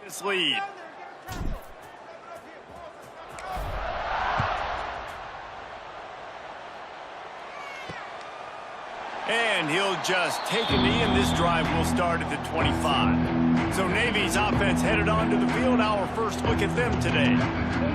this lead. And he'll just take a knee, and this drive will start at the 25. So Navy's offense headed onto the field. Our first look at them today.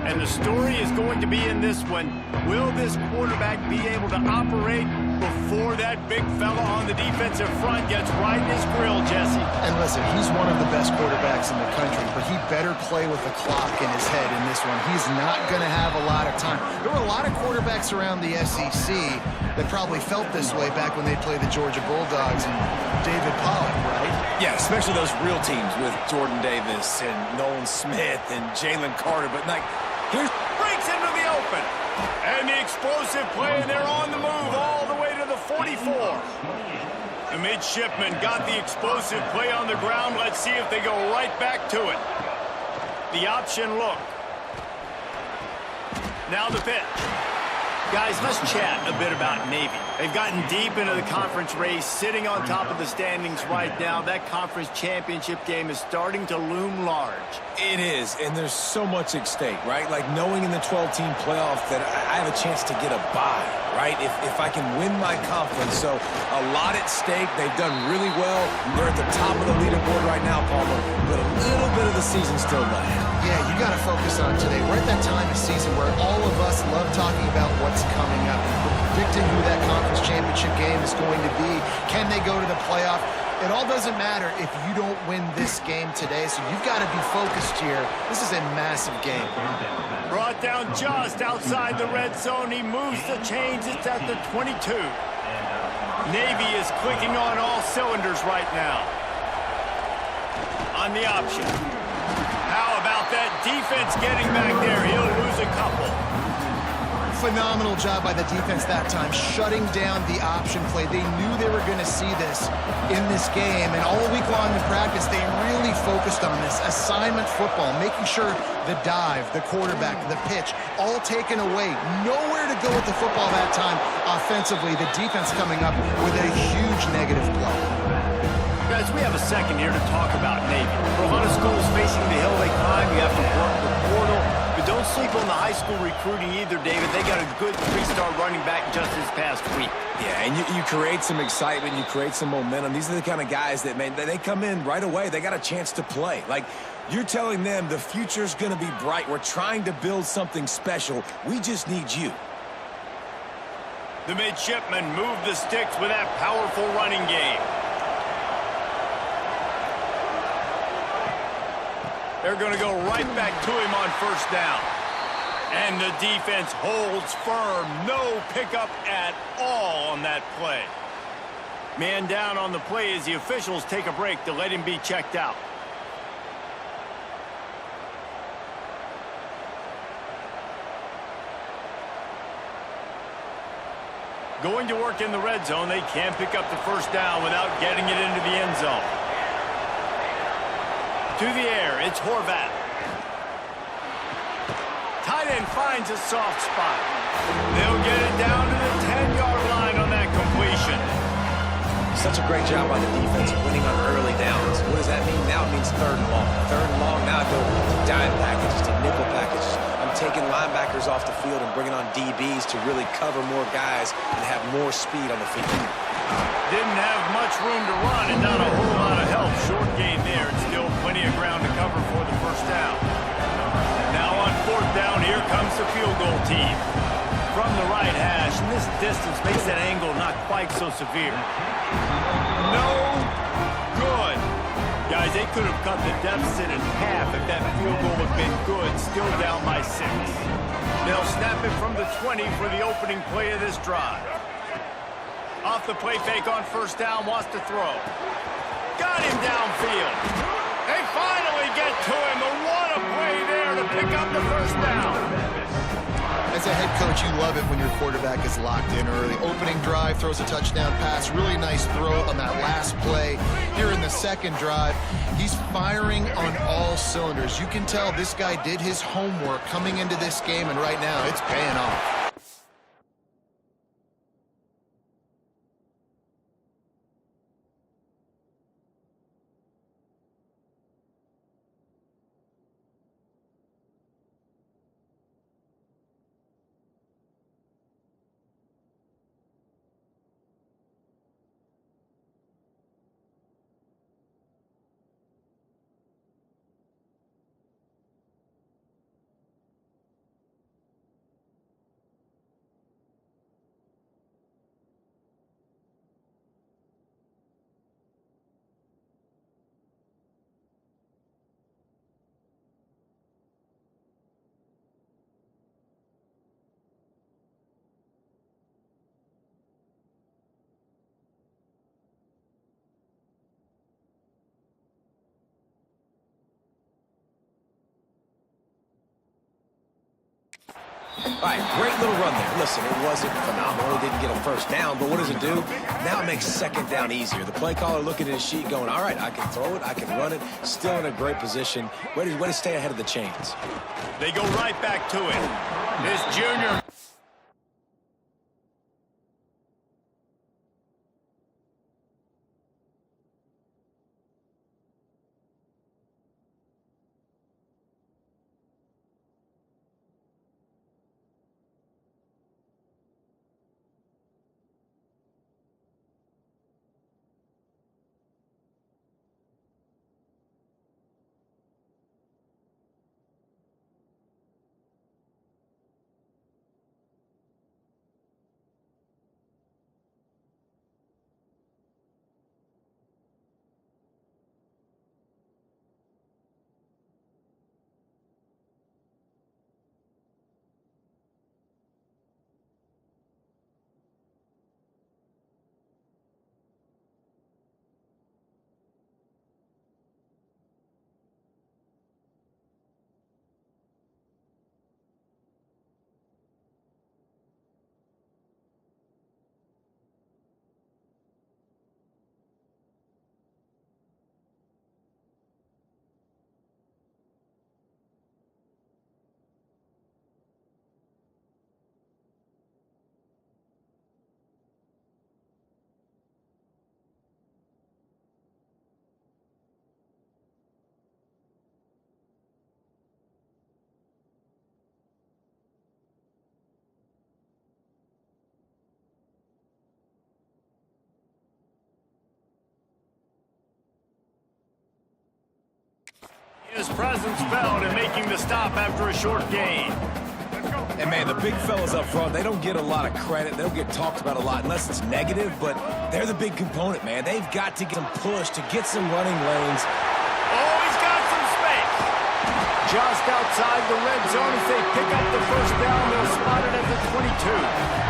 And the story is going to be in this one. Will this quarterback be able to operate before that big fella on the defensive front gets right in his grill, Jesse? And listen, he's one of the best quarterbacks in the country, but he better play with the clock in his head in this one. He's not going to have a lot of time. There were a lot of quarterbacks around the SEC that probably felt this way back when they played the Georgia Bulldogs and David Pollock, right? Yeah, especially those real teams with Jordan Davis and Nolan Smith and Jalen Carter. But, like, here's... breaks into the open. And the explosive play, and they're on the move all the way to the 44. The midshipmen got the explosive play on the ground. Let's see if they go right back to it. The option look. Now the pitch. Guys, let's chat a bit about Navy. They've gotten deep into the conference race, sitting on top of the standings right now. That conference championship game is starting to loom large. It is, and there's so much at stake, right? Like knowing in the 12-team playoff that I have a chance to get a bye, right? If I can win my conference. So a lot at stake. They've done really well. They're at the top of the leaderboard right now, Palmer, but a little bit of the season still left. Yeah, you got to focus on today. We're at that time of season where all of us love talking about what's coming up. We're predicting who that conference championship game is going to be. Can they go to the playoff? It all doesn't matter if you don't win this game today, so you've got to be focused here. This is a massive game. Brought down just outside the red zone. He moves the chains. It's at the 22. Navy is clicking on all cylinders right now. On the option. How about that defense getting back there? He'll lose a couple. Phenomenal job by the defense that time, shutting down the option play. They knew they were going to see this in this game, and all week long in practice, they really focused on this assignment football, making sure the dive, the quarterback, the pitch, all taken away. Nowhere to go with the football that time offensively. The defense coming up with a huge negative play. Guys, we have a second here to talk about Navy. For a lot of schools facing the hill they climb, you have to work the portal. But don't sleep on the high school recruiting either, David. They got a good three-star running back just this past week. Yeah, and you create some excitement, you create some momentum. These are the kind of guys that, man, they come in right away. They got a chance to play. Like, you're telling them the future's going to be bright. We're trying to build something special. We just need you. The midshipmen move the sticks with that powerful running game. They're going to go right back to him on first down. And the defense holds firm. No pickup at all on that play. Man down on the play as the officials take a break to let him be checked out. Going to work in the red zone. They can't pick up the first down without getting it into the end zone. To the air, it's Horvat. Tight end finds a soft spot. They'll get it down to the 10-yard line on that completion. Such a great job by the defense winning on early downs. What does that mean now? It means third and long. Third and long, now I go to dime packages, to nickel packages. I'm taking linebackers off the field and bringing on DBs to really cover more guys and have more speed on the field. Didn't have much room to run and not a whole lot of help. Short gain there and still plenty of ground to cover for the first down. Now on fourth down, here comes the field goal team. From the right hash, and this distance makes that angle not quite so severe. No good. Guys, they could have cut the deficit in half if that field goal had been good. Still down by 6. They'll snap it from the 20 for the opening play of this drive. Off the play fake on first down, wants to throw. Got him downfield. They finally get to him. But what a play there to pick up the first down. As a head coach, you love it when your quarterback is locked in early. Opening drive, throws a touchdown pass. Really nice throw on that last play. Here in the second drive, he's firing on all cylinders. You can tell this guy did his homework coming into this game, and right now it's paying off. All right, great little run there. Listen, it wasn't phenomenal. He didn't get a first down, but what does it do? Now it makes second down easier. The play caller looking at his sheet going, all right, I can throw it, I can run it, still in a great position. Way to stay ahead of the chains. They go right back to it. This junior... His presence felt in making the stop after a short gain. And, man, the big fellas up front, they don't get a lot of credit. They don't get talked about a lot unless it's negative, but they're the big component, man. They've got to get some push to get some running lanes. Oh, he's got some space. Just outside the red zone as they pick up the first down. They'll spot it at the 22.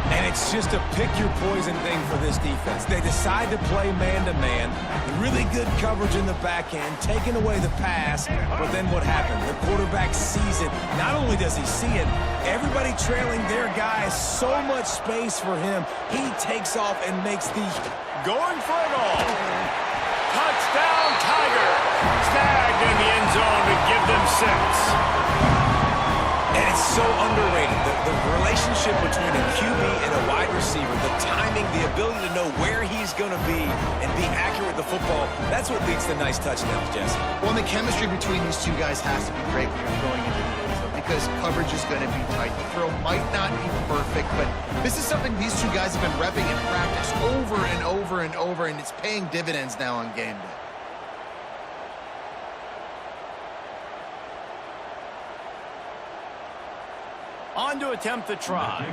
And it's just a pick-your-poison thing for this defense. They decide to play man-to-man, really good coverage in the back end, taking away the pass, but then what happened? The quarterback sees it. Not only does he see it, everybody trailing their guy, so much space for him. He takes off and makes the... Going for it all. Touchdown, Tiger. Snagged in the end zone to give them 6. And it's so underrated. The relationship between a QB and a wide receiver, the timing, the ability to know where he's going to be and be accurate with the football, that's what leads to nice touchdowns, Jesse. Well, the chemistry between these two guys has to be great when you're throwing into the end zone because coverage is going to be tight. The throw might not be perfect, but this is something these two guys have been repping in practice over and over and over, and it's paying dividends now on game day. On to attempt the try.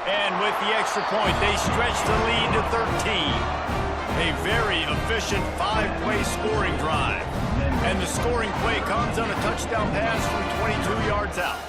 And with the extra point, they stretch the lead to 13. A very efficient 5-play scoring drive. And the scoring play comes on a touchdown pass from 22 yards out.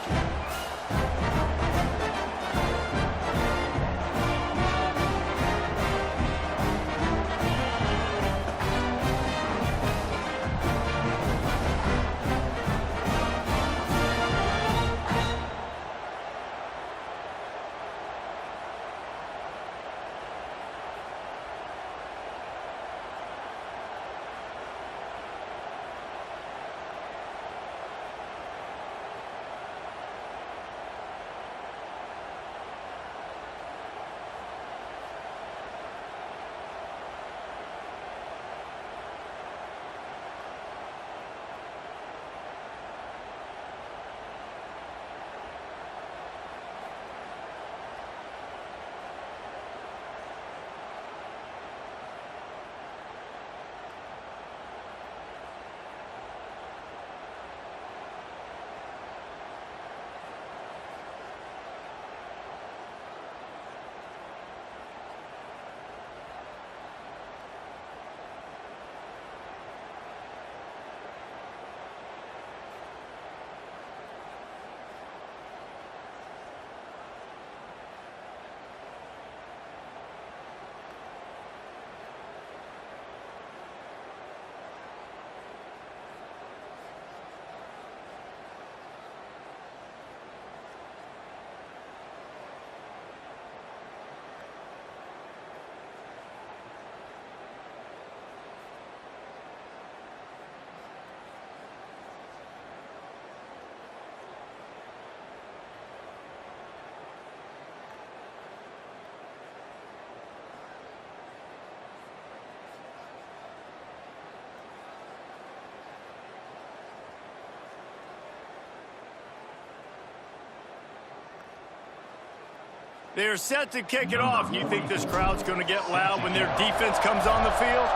They're set to kick it off. You think this crowd's going to get loud when their defense comes on the field?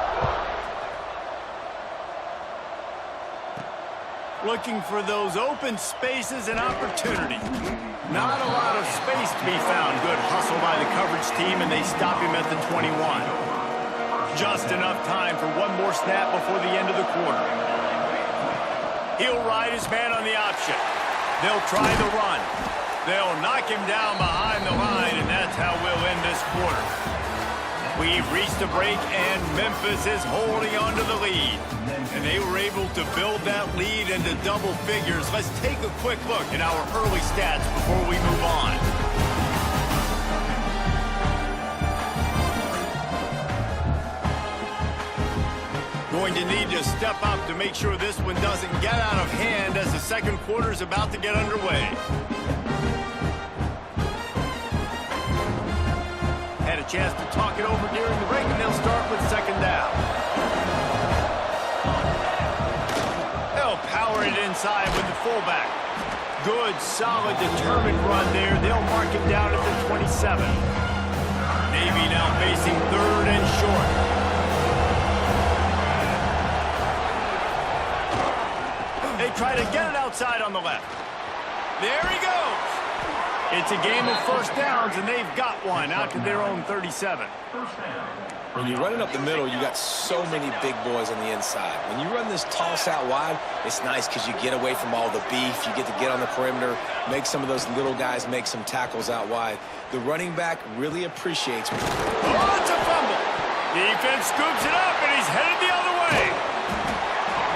Looking for those open spaces and opportunity. Not a lot of space to be found. Good hustle by the coverage team, and they stop him at the 21. Just enough time for one more snap before the end of the quarter. He'll ride his man on the option. They'll try the run. They'll knock him down behind the line, and that's how we'll end this quarter. We've reached a break, and Memphis is holding on to the lead. And they were able to build that lead into double figures. Let's take a quick look at our early stats before we move on. Going to need to step up to make sure this one doesn't get out of hand as the second quarter is about to get underway. Had a chance to talk it over during the break, and they'll start with second down. They'll power it inside with the fullback. Good, solid, determined run there. They'll mark him down at the 27. Navy now facing third and short. They try to get it outside on the left. There he goes. It's a game of first downs, and they've got one out to their own 37. When you're running up the middle, you got so many big boys on the inside. When you run this toss out wide, it's nice because you get away from all the beef. You get to get on the perimeter, make some of those little guys make some tackles out wide. The running back really appreciates it. Oh, it's a fumble. Defense scoops it up, and he's headed the other way.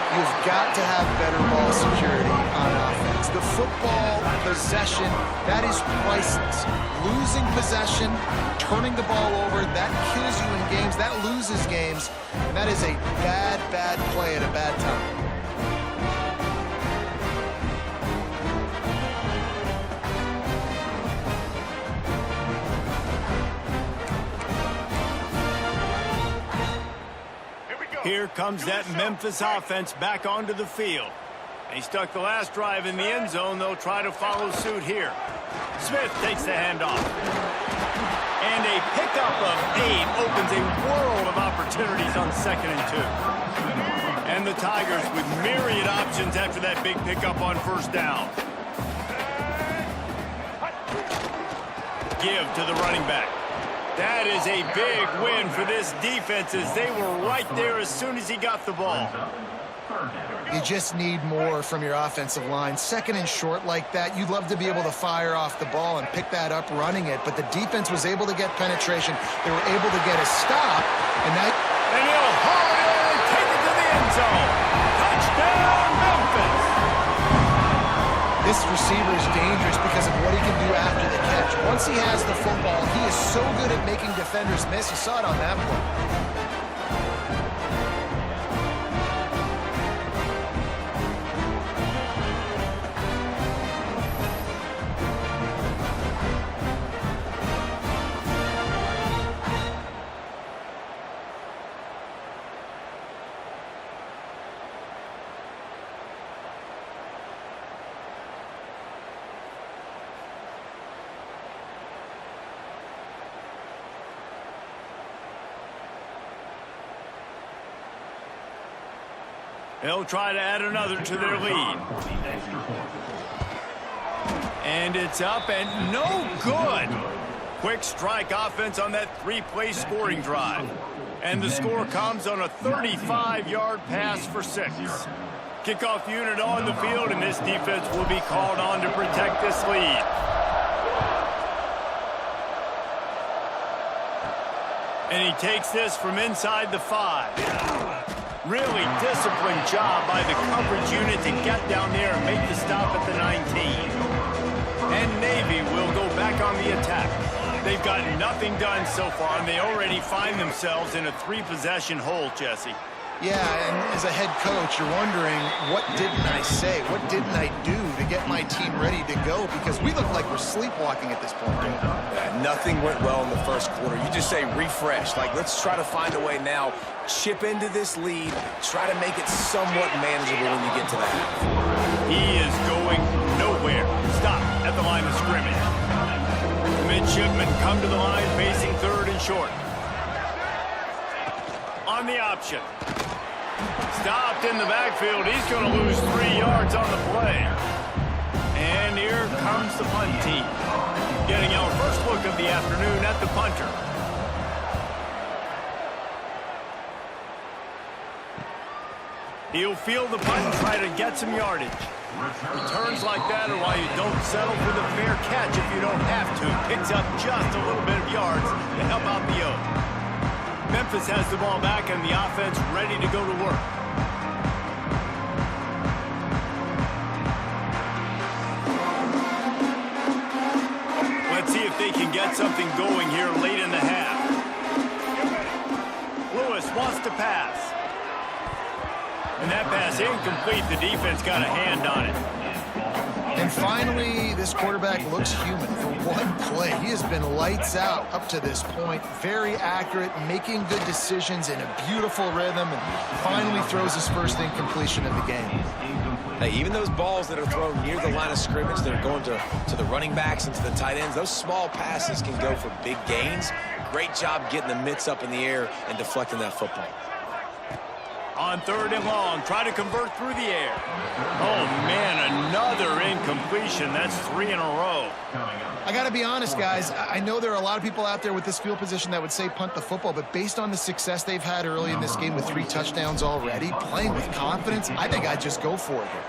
You've got to have better ball security on offense. The football possession, that is priceless. Losing possession, turning the ball over, that kills you in games, that loses games, and that is a bad, bad play at a bad time. Here comes that Memphis offense back onto the field. They stuck the last drive in the end zone. They'll try to follow suit here. Smith takes the handoff. And a pickup of 8 opens a world of opportunities on 2nd and 2. And the Tigers with myriad options after that big pickup on first down. Give to the running back. That is a big win for this defense as they were right there as soon as he got the ball. You just need more from your offensive line. 2nd and short like that, you'd love to be able to fire off the ball and pick that up running it, but the defense was able to get penetration. They were able to get a stop, and he'll haul it in and take it to the end zone. Touchdown, Memphis! This receiver is dangerous because of what he can do after the catch. Once he has the football, he is so good at making defenders miss. You saw it on that play. They'll try to add another to their lead. And it's up and no good. Quick strike offense on that 3-play scoring drive. And the score comes on a 35-yard pass for 6. Kickoff unit on the field, and this defense will be called on to protect this lead. And he takes this from inside the 5. Really disciplined job by the coverage unit to get down there and make the stop at the 19. And Navy will go back on the attack. They've got nothing done so far, and they already find themselves in a 3-possession hole, Jesse. Yeah, and as a head coach, you're wondering, what didn't I say? What didn't I do to get my team ready to go? Because we look like we're sleepwalking at this point. Yeah, nothing went well in the first quarter. You just say refresh. Like, let's try to find a way now. Chip into this lead. Try to make it somewhat manageable when you get to the half. He is going nowhere. Stop at the line of scrimmage. Mitch midshipmen come to the line facing third and short. On the option. Stopped in the backfield. He's going to lose 3 yards on the play. And here comes the punt team. Getting our first look of the afternoon at the punter. He'll field the punt and try to get some yardage. Returns like that are why you don't settle for the fair catch if you don't have to. Picks up just a little bit of yards to help out the O. Memphis has the ball back and the offense ready to go to work. Let's see if they can get something going here late in the half. Lewis wants to pass. And that pass incomplete. The defense got a hand on it. And finally, this quarterback looks human for one play. He has been lights out up to this point. Very accurate, making good decisions in a beautiful rhythm, and finally throws his first incompletion of the game. Hey, even those balls that are thrown near the line of scrimmage that are going to the running backs and to the tight ends, those small passes can go for big gains. Great job getting the mitts up in the air and deflecting that football. On third and long, try to convert through the air. Oh, man, another incompletion. That's 3 in a row. I got to be honest, guys. I know there are a lot of people out there with this field position that would say punt the football, but based on the success they've had early in this game with 3 touchdowns already, playing with confidence, I think I'd just go for it here.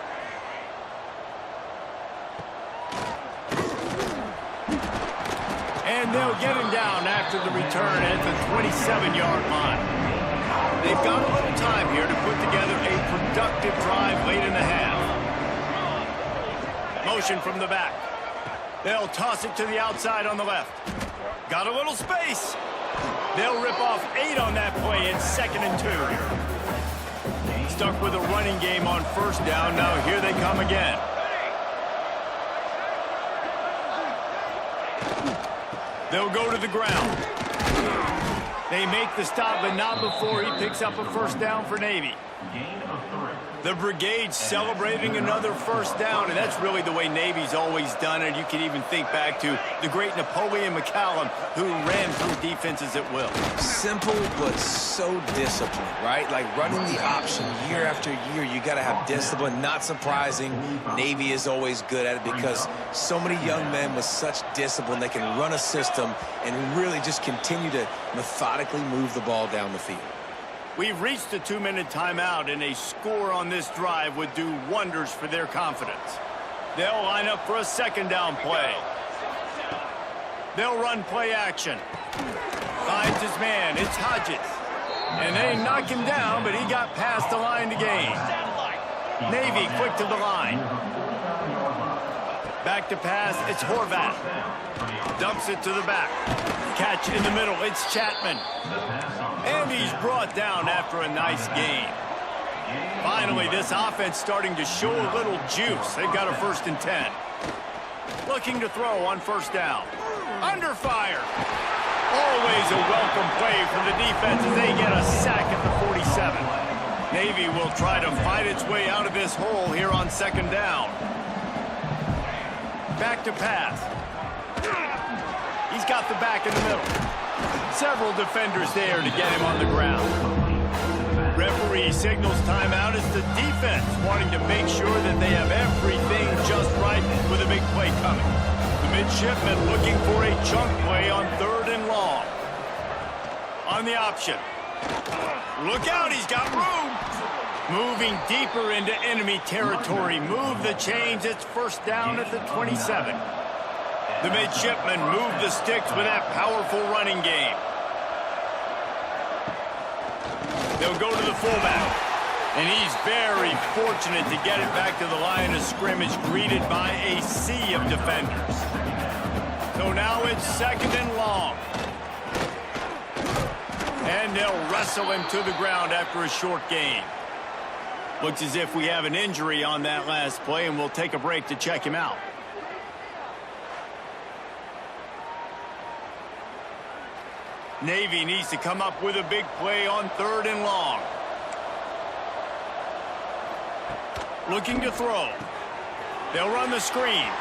And they'll get him down after the return at the 27-yard line. They've got a little time here to put together a productive drive late in the half. Motion from the back. They'll toss it to the outside on the left. Got a little space. They'll rip off 8 on that play. It's 2nd and 2. Stuck with a running game on first down. Now here they come again. They'll go to the ground. They make the stop, but not before he picks up a first down for Navy. The Brigade celebrating another first down, and that's really the way Navy's always done it. You can even think back to the great Napoleon McCallum, who ran through defenses at will. Simple, but so disciplined, right? Like running the option year after year, you got to have discipline. Not surprising, Navy is always good at it because so many young men with such discipline, they can run a system and really just continue to methodically move the ball down the field. We've reached a 2-minute timeout, and a score on this drive would do wonders for their confidence. They'll line up for a second down play. They'll run play action. Finds his man. It's Hodges. And they knock him down, but he got past the line to gain. Navy quick to the line. Back to pass. It's Horvath. Dumps it to the back. Catch in the middle. It's Chapman. And he's brought down after a nice gain. Finally, this offense starting to show a little juice. They've got a 1st and 10. Looking to throw on first down. Under fire. Always a welcome play from the defense as they get a sack at the 47. Navy will try to fight its way out of this hole here on 2nd down. Back to pass. He's got the back in the middle. Several defenders there to get him on the ground. Referee signals timeout as the defense wanting to make sure that they have everything just right with a big play coming. The midshipmen looking for a chunk play on 3rd and long. On the option. Look out, he's got room. Moving deeper into enemy territory. Move the chains. It's first down at the 27. The midshipmen move the sticks with that powerful running game. They'll go to the fullback. And he's very fortunate to get it back to the line of scrimmage, greeted by a sea of defenders. So now it's 2nd and long. And they'll wrestle him to the ground after a short gain. Looks as if we have an injury on that last play, and we'll take a break to check him out. Navy needs to come up with a big play on 3rd and long. Looking to throw. They'll run the screen.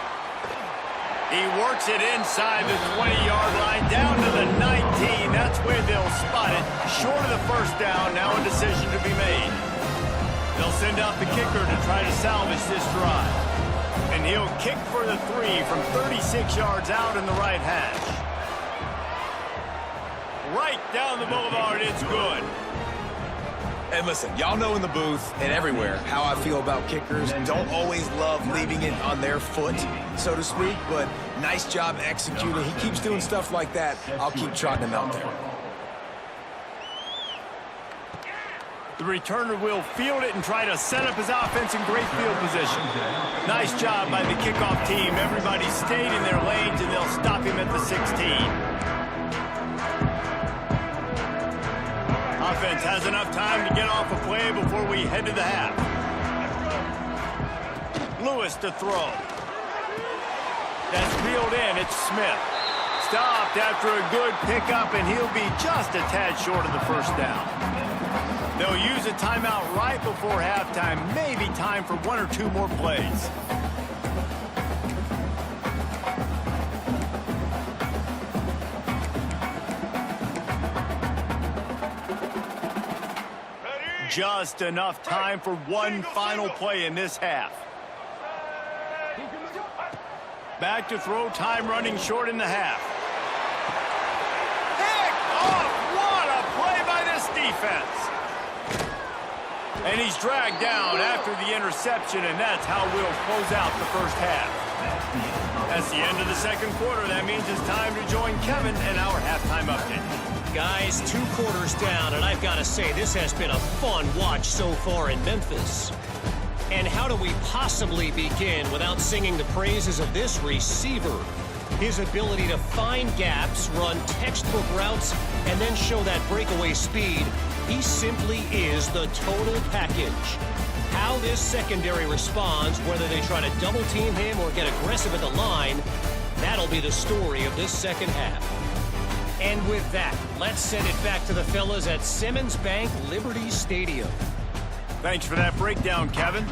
He works it inside the 20-yard line, down to the 19. That's where they'll spot it. Short of the first down, now a decision to be made. They'll send out the kicker to try to salvage this drive. And he'll kick for the 3 from 36 yards out in the right hash. Right down the boulevard, it's good. And listen, y'all know in the booth and everywhere how I feel about kickers. Don't always love leaving it on their foot, so to speak, but nice job executing. He keeps doing stuff like that. I'll keep trotting him out there. The returner will field it and try to set up his offense in great field position. Nice job by the kickoff team. Everybody stayed in their lanes, and they'll stop him at the 16. Offense has enough time to get off a play before we head to the half. Lewis to throw. That's reeled in. It's Smith. Stopped after a good pickup, and he'll be just a tad short of the first down. They'll use a timeout right before halftime. Maybe time for 1 or 2 more plays. Just enough time for one final play in this half. Back to throw, time running short in the half. Pick off! What a play by this defense! And he's dragged down after the interception, and that's how we'll close out the first half. That's the end of the second quarter. That means it's time to join Kevin and our halftime update. Guys, 2 quarters down, and I've got to say, this has been a fun watch so far in Memphis. And how do we possibly begin without singing the praises of this receiver? His ability to find gaps, run textbook routes, and then show that breakaway speed. He simply is the total package. How this secondary responds, whether they try to double-team him or get aggressive at the line, that'll be the story of this second half. And with that, let's send it back to the fellas at Simmons Bank Liberty Stadium. Thanks for that breakdown, Kevin.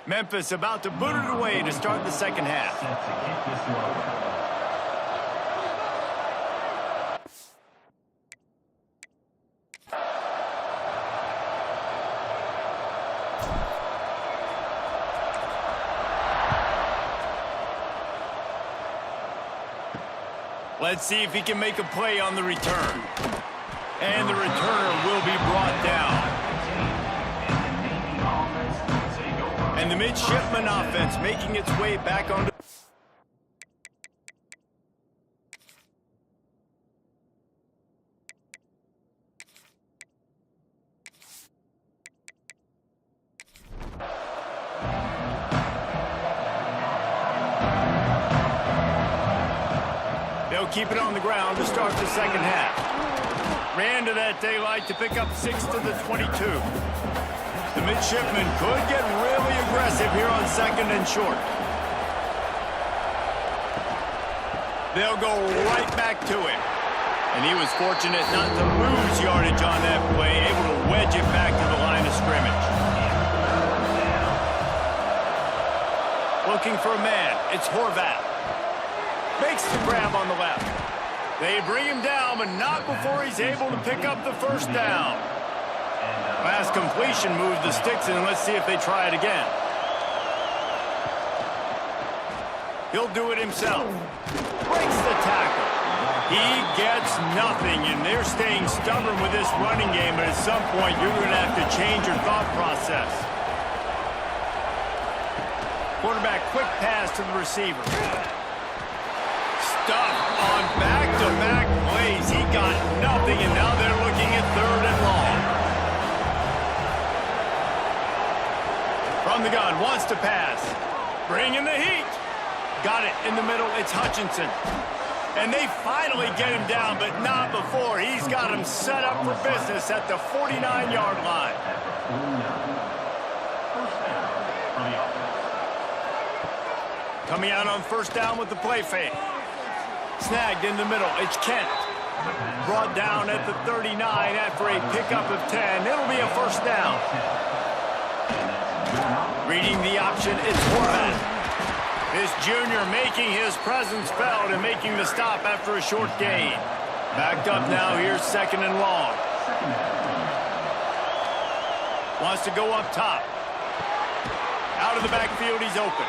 Memphis about to boot it away to start the second half. Let's see if he can make a play on the return. And the returner will be brought down. And the midshipman offense making its way back onto... They'll keep it on the ground to start the second half. Ran to that daylight to pick up 6 to the 22. The midshipman could get really aggressive here on second and short. They'll go right back to him. And he was fortunate not to lose yardage on that play, able to wedge it back to the line of scrimmage. Looking for a man, it's Horvat. Makes the grab on the left. They bring him down, but not before he's able to pick up the first down. Last completion moved the sticks, and let's see if they try it again. He'll do it himself. Breaks the tackle. He gets nothing, and they're staying stubborn with this running game, but at some point you're going to have to change your thought process. Quarterback, quick pass to the receiver. Stuff on back-to-back plays. He got nothing, and now they're looking at 3rd and long. From the gun, wants to pass. Bringing the heat. Got it in the middle. It's Hutchinson. And they finally get him down, but not before. He's got him set up for business at the 49-yard line. Coming out on first down with the play fake. Snagged in the middle. It's Kent. Brought down at the 39 after a pickup of 10. It'll be a first down. Reading the option, it's Horvat. This junior making his presence felt and making the stop after a short gain. Backed up now, here's 2nd and long. Wants to go up top. Out of the backfield, he's open.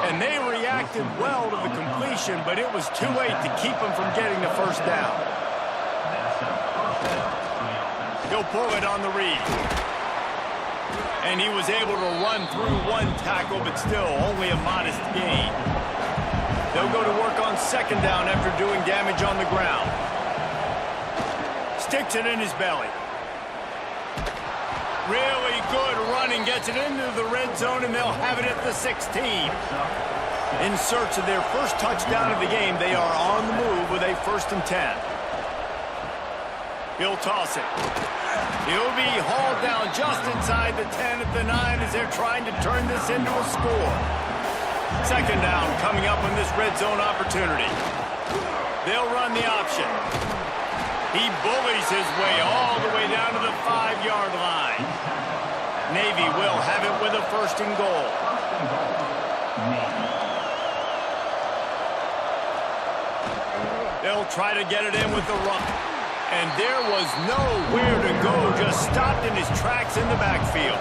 And they reacted well to the completion, but it was too late to keep him from getting the first down. He'll pull it on the read. And he was able to run through one tackle, but still only a modest gain. They'll go to work on 2nd down after doing damage on the ground. Sticks it in his belly. Really good running, gets it into the red zone, and they'll have it at the 16. In search of their first touchdown of the game, they are on the move with a 1st and 10. He'll toss it. He'll be hauled down just inside the 10 at the 9 as they're trying to turn this into a score. 2nd down coming up on this red zone opportunity. They'll run the option. He bullies his way all the way down to the 5-yard line. Navy will have it with a 1st and goal. They'll try to get it in with the run. And there was nowhere to go, just stopped in his tracks in the backfield.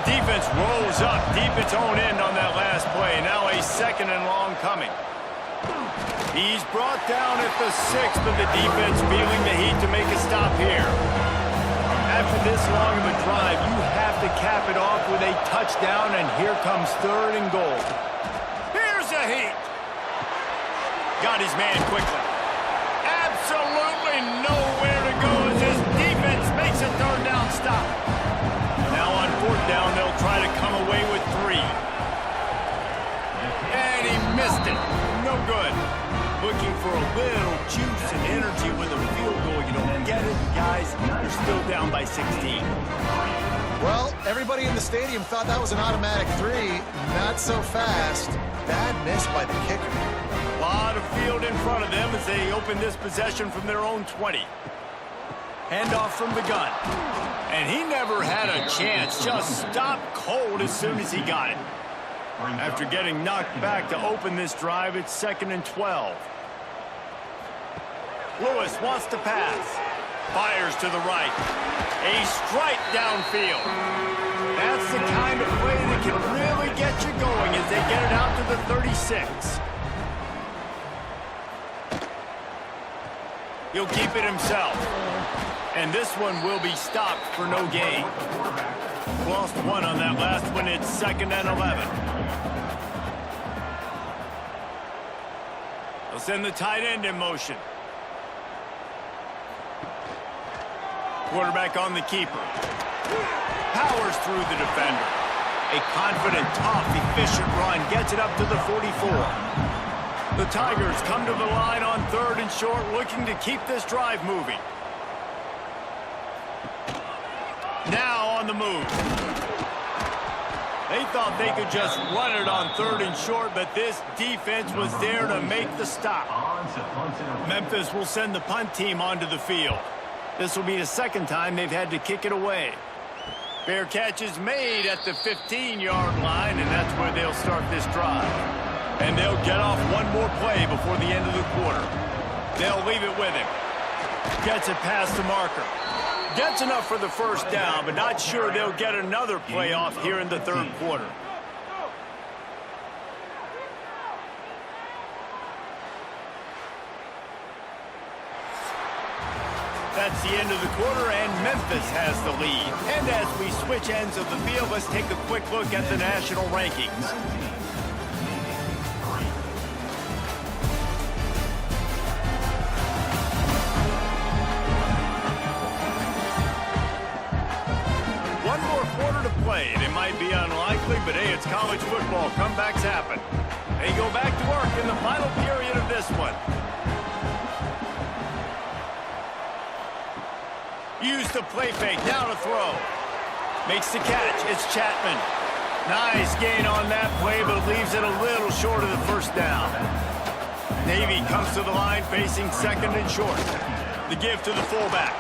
Defense rolls up deep its own end on that last play. Now a 2nd and long coming. He's brought down at the 6th, but the defense feeling the heat to make a stop here. After this long of a drive, you have to cap it off with a touchdown, and here comes 3rd and goal. Here's a heat. Got his man quickly. Absolutely nowhere to go as his defense makes a 3rd down stop. Now on 4th down, they'll try to come away with 3. And he missed it. No good. Looking for a little juice and energy with a field goal. You don't get it, guys. You're still down by 16. Well, everybody in the stadium thought that was an automatic 3. Not so fast. Bad miss by the kicker. A lot of field in front of them as they open this possession from their own 20. Handoff from the gun. And he never had a chance. Just stopped cold as soon as he got it. After getting knocked back to open this drive, it's 2nd and 12. Lewis wants to pass. Fires to the right. A strike downfield. That's the kind of play that can really get you going as they get it out to the 36. He'll keep it himself. And this one will be stopped for no gain. Lost one on that last one. It's 2nd and 11. They'll send the tight end in motion. Quarterback on the keeper. Powers through the defender. A confident, tough, efficient run gets it up to the 44. The Tigers come to the line on 3rd and short, looking to keep this drive moving. Now on the move. They thought they could just run it on 3rd and short, but this defense was there to make the stop. Memphis will send the punt team onto the field. This will be the 2nd time they've had to kick it away. Fair catch is made at the 15-yard line, and that's where they'll start this drive. And they'll get off one more play before the end of the quarter. They'll leave it with him. Gets it past the marker. Gets enough for the first down, but not sure they'll get another play off here in the 3rd quarter. That's the end of the quarter, and Memphis has the lead. And as we switch ends of the field, let's take a quick look at the national rankings. One more quarter to play, and it might be unlikely, but hey, it's college football. Comebacks happen. They go back to work in the final period of this one. Use the play fake, now to throw. Makes the catch, it's Chapman. Nice gain on that play, but leaves it a little short of the first down. Navy comes to the line facing 2nd and short. The give to the fullback.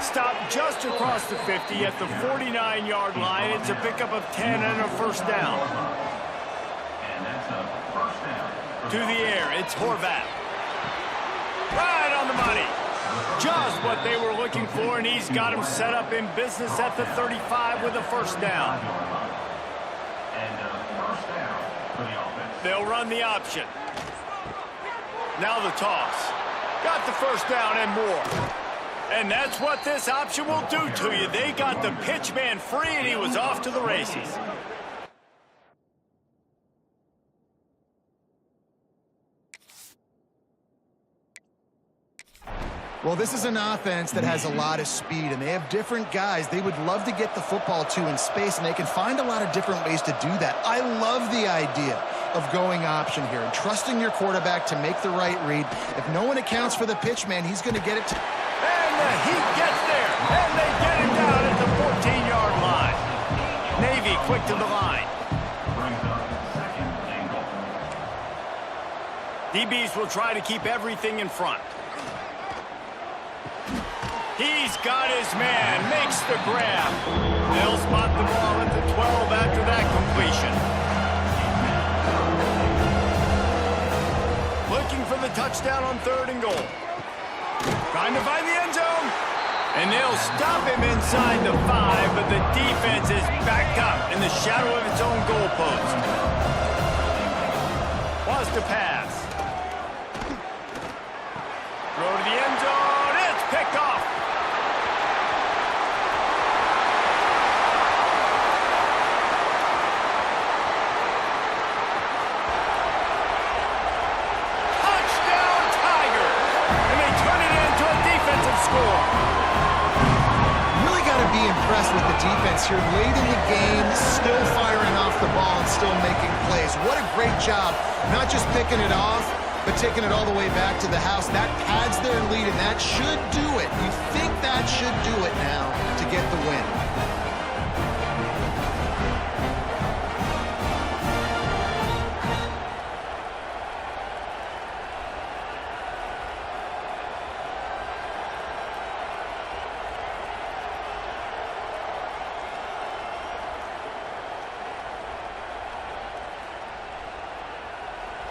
Stopped just across the 50 at the 49-yard line. It's a pickup of 10 and a first down. To the air, it's Horvath. Right on the money. Just what they were looking for, and he's got him set up in business at the 35 with a first down. They'll run the option. Now the toss. Got the first down and more. And that's what this option will do to you. They got the pitch man free, and he was off to the races. Well, this is an offense that has a lot of speed, and they have different guys they would love to get the football to in space, and they can find a lot of different ways to do that. I love the idea of going option here and trusting your quarterback to make the right read. If no one accounts for the pitch man, he's going to get it to... And the heat gets there, and they get him down at the 14-yard line. Navy quick to the line. DBs will try to keep everything in front. He's got his man, makes the grab. They'll spot the ball at the 12 after that completion. Looking for the touchdown on 3rd and goal. Trying to find the end zone. And they'll stop him inside the 5, but the defense is backed up in the shadow of its own goalpost. Wants to pass. Throw to the end zone. It's picked off. Touchdown Tigers! And they turn it into a defensive score. Really got to be impressed with the defense here. Late in the game, still firing off the ball and still making plays. What a great job. Not just picking it off, but taking it all the way back to the house. That pads their lead, and that should do it. You think that should do it now to get the win.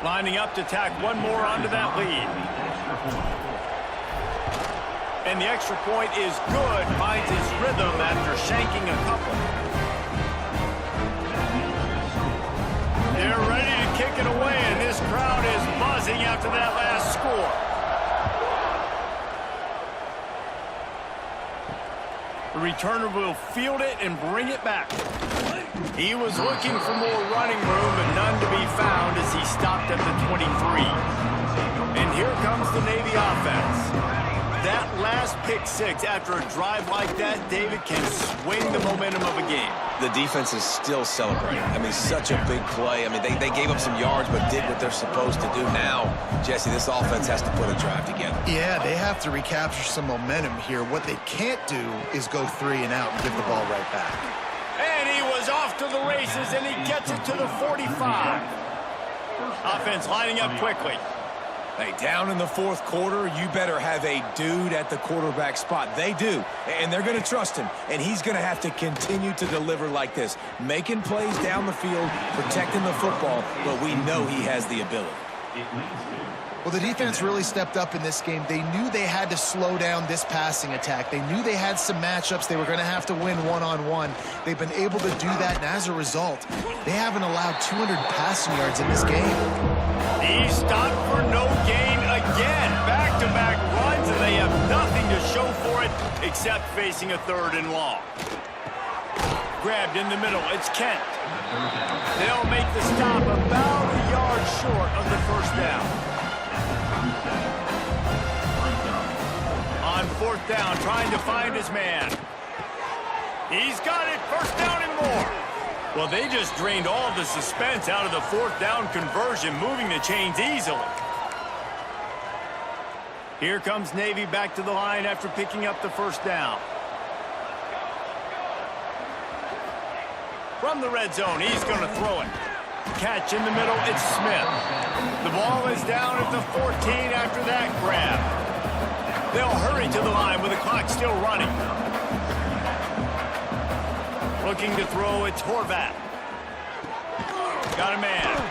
Lining up to tack one more onto that lead. And the extra point is good. Finds his rhythm after shanking a couple. They're ready to kick it away, and this crowd is buzzing after that last score. The returner will field it and bring it back. He was looking for more running room, but none to be found as he stopped at the 23. And here comes the Navy offense. That last pick six after a drive like that, David, can swing the momentum of a game. The defense is still celebrating. I mean, such a big play. I mean, they gave up some yards but did what they're supposed to do. Now, Jesse, this offense has to put a drive together. Yeah, they have to recapture some momentum here. What they can't do is go 3 and out and give the ball right back. And he was off to the races, and he gets it to the 45. Offense lining up quickly. Hey, down in the fourth quarter, you better have a dude at the quarterback spot. They do, and they're going to trust him, and he's going to have to continue to deliver like this, making plays down the field, protecting the football, but we know he has the ability. Well, the defense really stepped up in this game. They knew they had to slow down this passing attack. They knew they had some matchups they were going to have to win one-on-one. They've been able to do that, and as a result, they haven't allowed 200 passing yards in this game. He stopped for no gain again. Back-to-back runs, and they have nothing to show for it except facing a 3rd and long. Grabbed in the middle. It's Kent. They'll make the stop about a yard short of the first down. On 4th down, trying to find his man. He's got it. 1st down and more. Well, they just drained all the suspense out of the 4th down conversion, moving the chains easily. Here comes Navy back to the line after picking up the 1st down. From the red zone, he's going to throw it. Catch in the middle, it's Smith. The ball is down at the 14 after that grab. They'll hurry to the line with the clock still running. Looking to throw, it's Horvat. Got a man.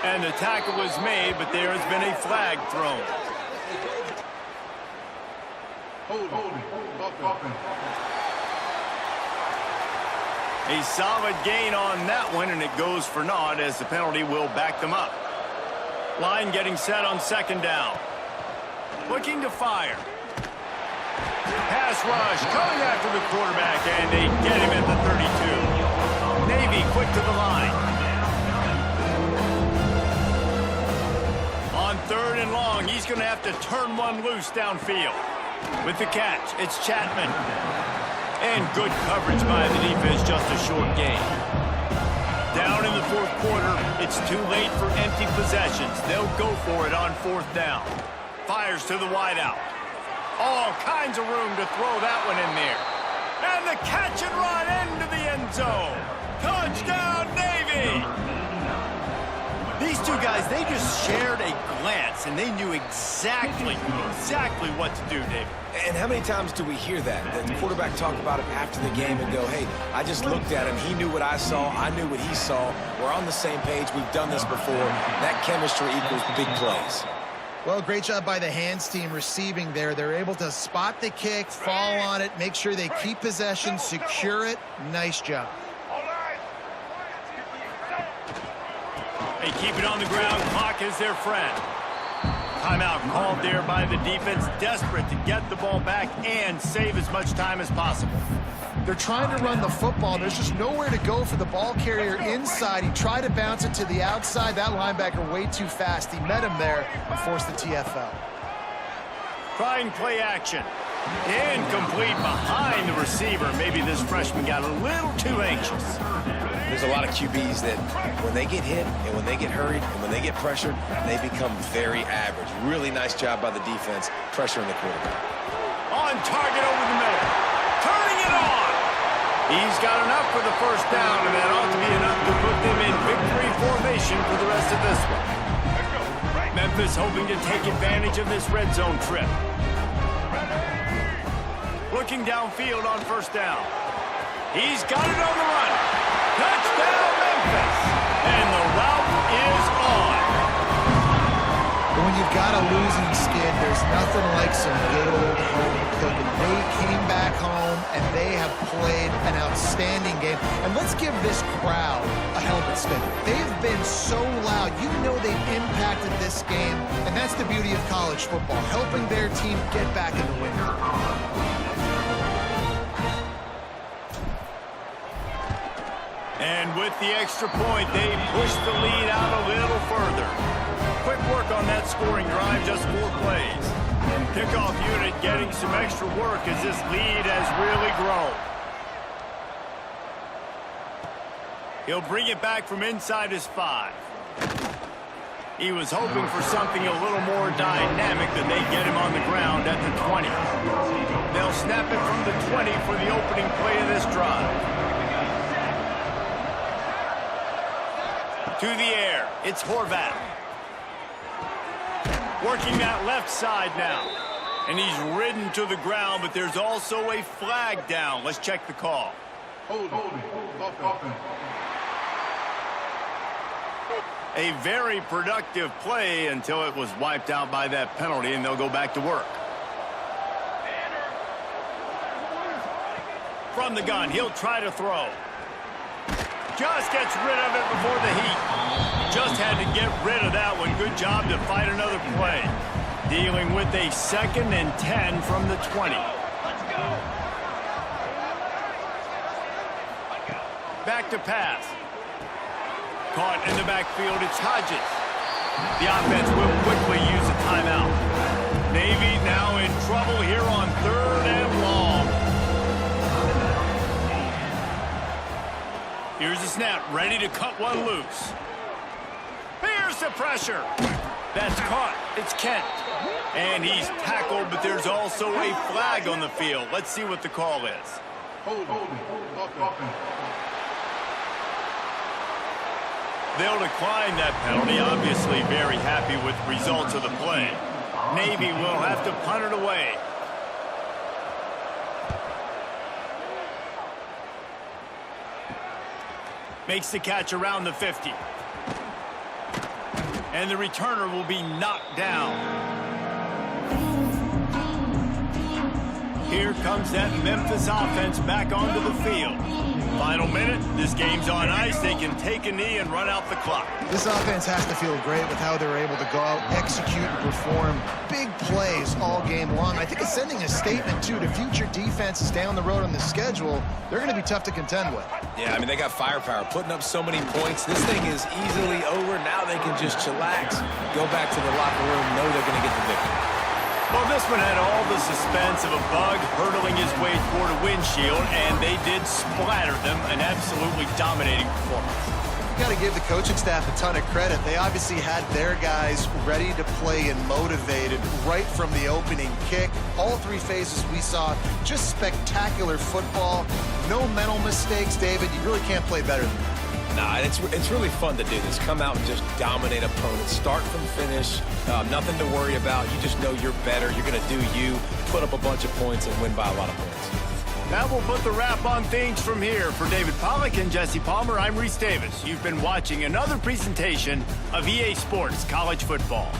And the tackle was made, but there has been a flag thrown. A solid gain on that one, and it goes for naught as the penalty will back them up. Line getting set on 2nd down. Looking to fire. Pass rush coming after the quarterback, and they get him at the 32. Navy quick to the line. On 3rd and long, he's going to have to turn one loose downfield. With the catch, it's Chapman. And good coverage by the defense, just a short gain. Down in the 4th quarter, it's too late for empty possessions. They'll go for it on 4th down. Fires to the wideout. All kinds of room to throw that one in there. And the catch and run into the end zone. Touchdown, Navy! These two guys, they just shared a glance, and they knew exactly what to do, David. And how many times do we hear that? The quarterback talk about it after the game and go, hey, I just looked at him. He knew what I saw. I knew what he saw. We're on the same page. We've done this before. That chemistry equals big plays. Well, great job by the hands team receiving there. They're able to spot the kick, fall on it, make sure they keep possession, secure it. Nice job. They keep it on the ground. Clock is their friend. Timeout called there by the defense, desperate to get the ball back and save as much time as possible. They're trying to run the football. There's just nowhere to go for the ball carrier inside. He tried to bounce it to the outside. That linebacker way too fast. He met him there and forced the TFL. Trying play action. Incomplete behind the receiver. Maybe this freshman got a little too anxious. There's a lot of QBs that when they get hit and when they get hurried and when they get pressured, they become very average. Really nice job by the defense, pressuring the quarterback. On target over the middle. Turning it on. He's got enough for the 1st down, and that ought to be enough to put them in victory formation for the rest of this one. Memphis hoping to take advantage of this red zone trip. Looking downfield on 1st down. He's got it on the run. Touchdown, Memphis. And the route is on. got a losing skid, there's nothing like some good old home cooking. They came back home, and they have played an outstanding game. And let's give this crowd a helmet spin. They've been so loud. You know they've impacted this game, and that's the beauty of college football, helping their team get back in the win. And with the extra point, they push the lead out a little further. Quick work on that scoring drive, just 4 plays. Kickoff unit getting some extra work as this lead has really grown. He'll bring it back from inside his 5. He was hoping for something a little more dynamic than they get him on the ground at the 20. They'll snap it from the 20 for the opening play of this drive. To the air, it's Horvath. Working that left side now. And he's ridden to the ground, but there's also a flag down. Let's check the call. A very productive play until it was wiped out by that penalty, and they'll go back to work. From the gun, he'll try to throw. Just gets rid of it before the heat. Just had to get rid of that one. Good job to fight another play. Dealing with a 2nd and 10 from the 20. Back to pass. Caught in the backfield, it's Hodges. The offense will quickly use a timeout. Navy now in trouble here on 3rd and long. Here's the snap, ready to cut one loose. Here's the pressure. That's caught. It's Kent. And he's tackled, but there's also a flag on the field. Let's see what the call is. They'll decline that penalty. Obviously very happy with the results of the play. Navy will have to punt it away. Makes the catch around the 50. And the returner will be knocked down. Here comes that Memphis offense back onto the field. Final minute, this game's on ice. They can take a knee and run out the clock. This offense has to feel great with how they're able to go out, execute, and perform big plays all game long. I think it's sending a statement, too, to future defenses down the road on the schedule. They're going to be tough to contend with. Yeah, I mean, they got firepower, putting up so many points. This thing is easily over. Now they can just chillax, go back to the locker room, know they're going to get the victory. Well, this one had all the suspense of a bug hurtling his way toward a windshield, and they did splatter them. An absolutely dominating performance. You got to give the coaching staff a ton of credit. They obviously had their guys ready to play and motivated right from the opening kick. All 3 phases we saw, just spectacular football. No mental mistakes, David. You really can't play better than that. Nah, it's really fun to do this. Come out and just dominate opponents. Start from finish. Nothing to worry about. You just know you're better. You're going to do you, put up a bunch of points, and win by a lot of points. That will put the wrap on things from here. For David Pollack and Jesse Palmer, I'm Reese Davis. You've been watching another presentation of EA Sports College Football.